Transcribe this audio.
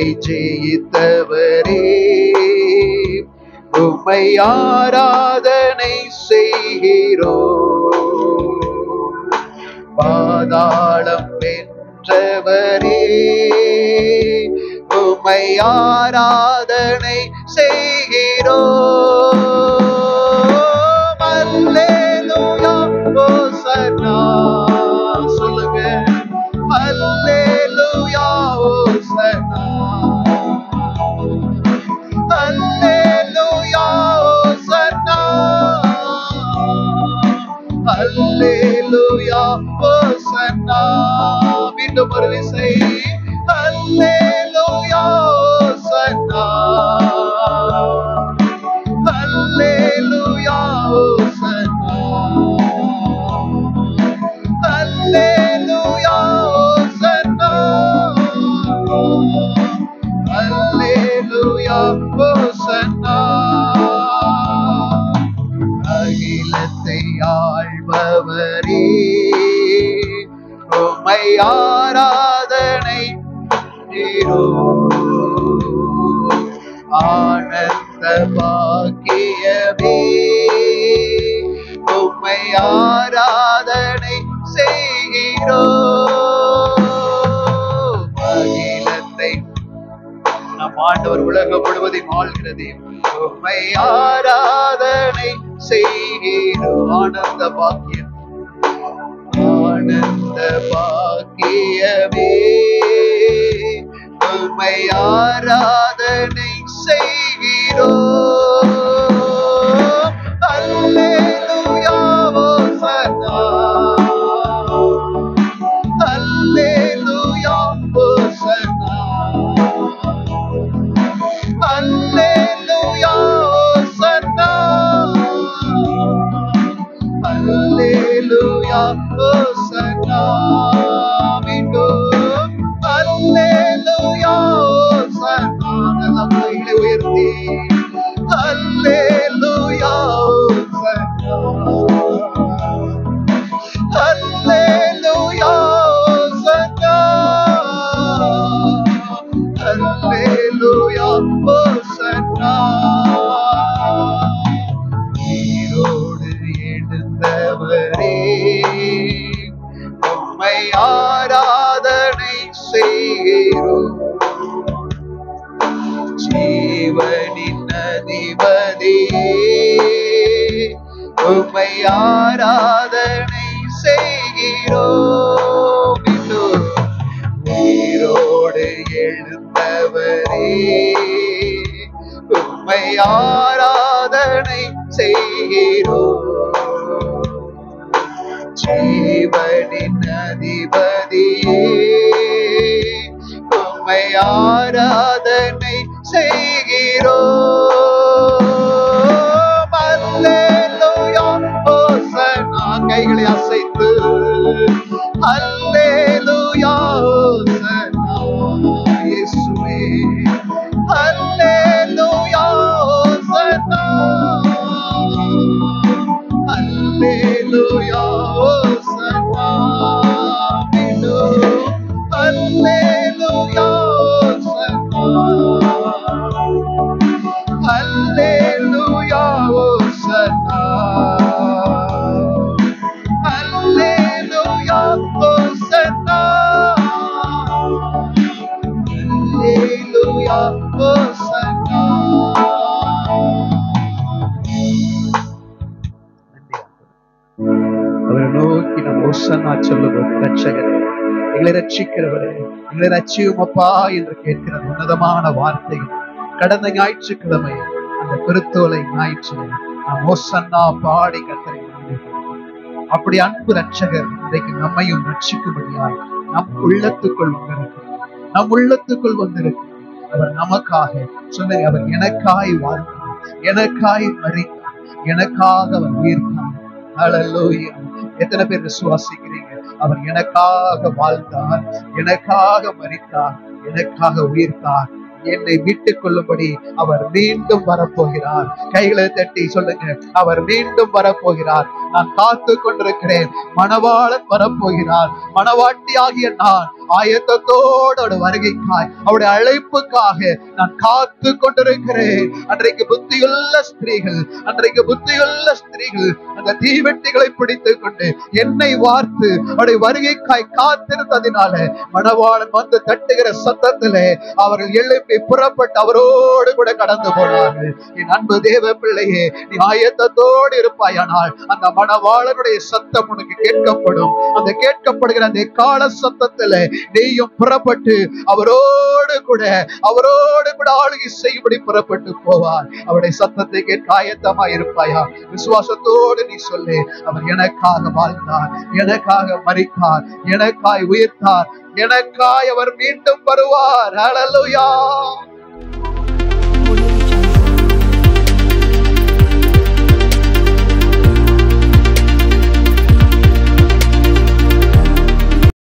மரணத்தை ஜெயித்தவரே, உம்மை ஆராதனை செய்கிறோம். பாதாளம் வென்றவரே, உம்மை ஆராதனை செய்கிறோம். அல்லேலூயா ஓசன்னா, சொல்லுங்க அல்லேலூயா ஓசன்னா, அல்லேலூயா ஓசன்னா, அல்லேலூயா ஓசன்னா. மீண்டும் ஒரு விசை அல்லேலூயா ஓசன்னா, அல்லேலூயா ஓசன்னா, அல்லேலூயா ஓசன்னா, அல்லேலூயா ஓசன்னா. அகிலத்தை ஆள்பவரே, உம்மை ஆராதனை செய்கிறோம். ஆனந்த பாக்கியமே, உம்மை ஆராதனை செய்கிறோம். அகிலத்தை நம் ஆண்டவர் உலகம் முழுவதையும் ஆள்கிறது, உம்மை ஆராதனை செய்கிறோம். ஆனந்த பாக்கியம், ஆனந்த பாக்கியமே, உம்மை ஆராதனை செய்கிறோம். அல்லேலூயா ஓசன்னா, அல்லேலூயா ஓசன்னா, அல்லேலூயா ஓசன்னா, அல்லேலூயா ஓசன்னா. மீண்டும் அல்லேலூயா ஓசன்னா. நம் கைகளை உயர்த்தி அல்லேலூயா ஓசன்னா, அல்லேலூயா ஓசன்னா, அல்லேலூயா ஓசன்னா. உயிரோடு எழுந்தவரே, உம்மை ஆராதனை செய்கிறோம். ஜீவனின் அதிபதியே, உம்மை ஆராதனை செய்கிறோம். உயிரோடு எழுந்தவரே, உம்மை ஆராதனை செய்கிறோம். ஜீவனின் அதிபதியே, உம்மை ஆராதனை செய்கிறோம். அல்லேலூயா ஓசன்னா. கைகளை அசைத்து அல்லேலூயா ஓசன்னா. இயேசுவே அல்லேலூயா ஓசன்னா, அல்லேலூயா ஓசன்னா. அல்லேலூயா ஓசன்னா, அல்லேலூயா ஓசன்னா, அல்லேலூயா ஓசன்னா, அல்லேலூயா ஓசன்னா. அவரை நோக்கி நம்ம ஓசன்னா சொல்லுவோம். ரட்சகரே, எங்களை ரட்சிக்கிறவரே, எங்களை ரட்சியும் அப்பா என்று கேட்கிற உன்னதமான வார்த்தை கடந்த ஞாயிற்றுக்கிழமை அந்த பெருத்தோலை ஞாயிற்று நாம் ஓசன்னா பாடி கர்த்தரை அப்படி அன்பு ரட்சகர் இன்றைக்கு நம்மையும் ரட்சிக்கும்படியாய் நம் உள்ளத்துக்குள் வந்திருக்கிறார். நம் உள்ளத்துக்குள் வந்திருக்கிறார். அவர் நமக்காக சொன்ன அவர் எனக்காய் வாழ்ந்தார், எனக்காய் மரித்தார், எனக்காக அவர் உயிர்த்தார். ஹல்லேலூயா. எத்தனை பேர் விசுவாசிக்கிறீங்க? அவர் எனக்காக வாழ்ந்தார், எனக்காக மரித்தார், எனக்காக உயிர்த்தார், என்னை மீட்டுக் கொள்ளும்படி அவர் மீண்டும் வரப்போகிறார். கைகளை தட்டி சொல்லுங்க, அவர் மீண்டும் வரப்போகிறார். நான் காத்து கொண்டிருக்கிறேன். மணவாளன் வரப்போகிறார். மணவாட்டி ஆகிய நான் ஆயத்தத்தோட வருகைக்காய், அவருடைய அழைப்புக்காக நான் காத்து கொண்டிருக்கிறேன். அன்றைக்கு புத்தியுள்ள ஸ்திரீகள் அந்த தீவெட்டிகளை பிடித்துக் கொண்டு என்னை வார்த்து அவருடைய வருகைக்காய் காத்திருந்ததினால மணவாளன் வந்து தட்டுகிற சத்தத்திலே அவர்கள் எழுப்பி புறப்பட்டு அவரோடு கூட கடந்து போனார்கள். என் அன்பு தேவ பிள்ளையே, நீ ஆயத்தத்தோடு இருப்பாயானால் அந்த மணவாளனுடைய சத்தம் உனக்கு கேட்கப்படும். அந்த கேட்கப்படுகிற அந்த கால சத்தத்துல நீயும் புறப்பட்டு அவரோடு கூட ஆளுகை செய்யும்படி புறப்பட்டு போவார். அவருடைய சத்தத்தை கேட்க ஆயத்தமா இருப்பாயா? விசுவாசத்தோடு நீ சொல்லு, அவர் எனக்காக வாழ்ந்தார், எனக்காக மரித்தார், எனக்காய் உயிர்த்தார், எனக்காய் அவர் மீண்டும் வருவார். ஹல்லேலூயா.